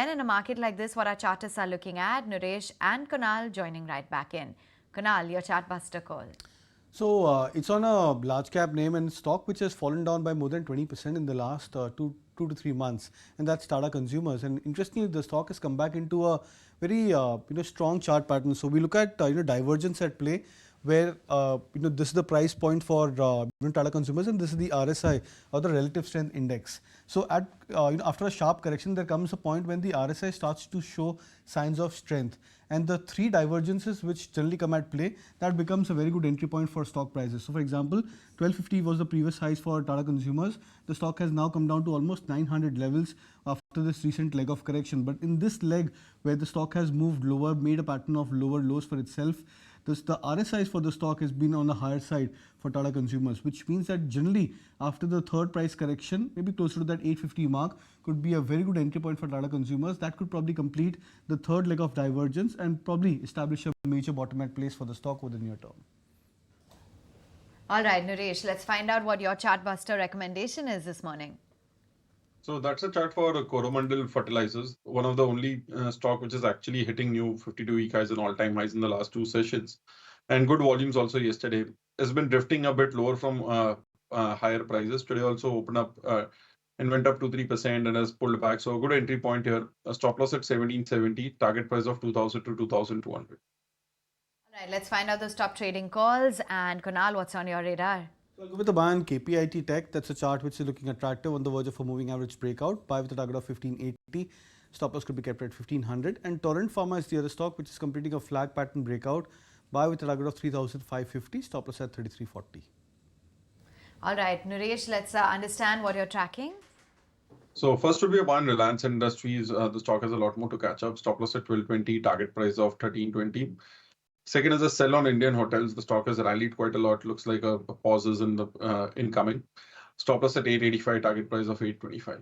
then in a market like this, what our chartists are looking at, Naresh and Kunal joining right back in. Kunal, your Chartbuster call. So it's on a large cap name and stock which has fallen down by more than 20% in the last two to 3 months, and that's Tata Consumers. And interestingly, the stock has come back into a very strong chart pattern. So we look at divergence at play, where this is the price point for Tata Consumers, and this is the RSI, or the relative strength index. So at after a sharp correction, there comes a point when the RSI starts to show signs of strength, and the three divergences which generally come at play, that becomes a very good entry point for stock prices. So for example, 1250 was the previous highs for Tata Consumers. The stock has now come down to almost 900 levels after this recent leg of correction. But in this leg where the stock has moved lower, made a pattern of lower lows for itself, the RSIs for the stock has been on the higher side for Tata Consumers, which means that generally after the third price correction, maybe closer to that 850 mark, could be a very good entry point for Tata Consumers. That could probably complete the third leg of divergence and probably establish a major bottom at place for the stock over the near term. All right, Naresh, let's find out what your Chartbuster recommendation is this morning. So that's a chart for Coromandel fertilizers, one of the only stock which is actually hitting new 52-week highs and all-time highs in the last two sessions. And good volumes also yesterday. It's been drifting a bit lower from higher prices. Today also opened up and went up 2-3% and has pulled back. So a good entry point here. A stop loss at 1770, target price of 2000 to 2200. All right, let's find out those top trading calls. And Kunal, what's on your radar? So I'll go with the buy on KPIT Tech. That's a chart which is looking attractive, on the verge of a moving average breakout. Buy with a target of 1580. Stop loss could be kept at 1500. And Torrent Pharma is the other stock which is completing a flag pattern breakout. Buy with a target of 3550. Stop loss at 3340. All right, Naresh, let's understand what you're tracking. So first would be a buy on Reliance Industries. The stock has a lot more to catch up. Stop loss at 1220, target price of 1320. Second is a sell on Indian hotels. The stock has rallied quite a lot. Looks like a pause is in the incoming. Stop loss at 885, target price of 825.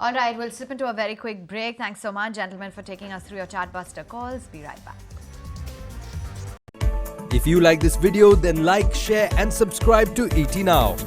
All right, we'll slip into a very quick break. Thanks so much, gentlemen, for taking us through your Chartbuster calls. Be right back. If you like this video, then like, share and subscribe to ET Now.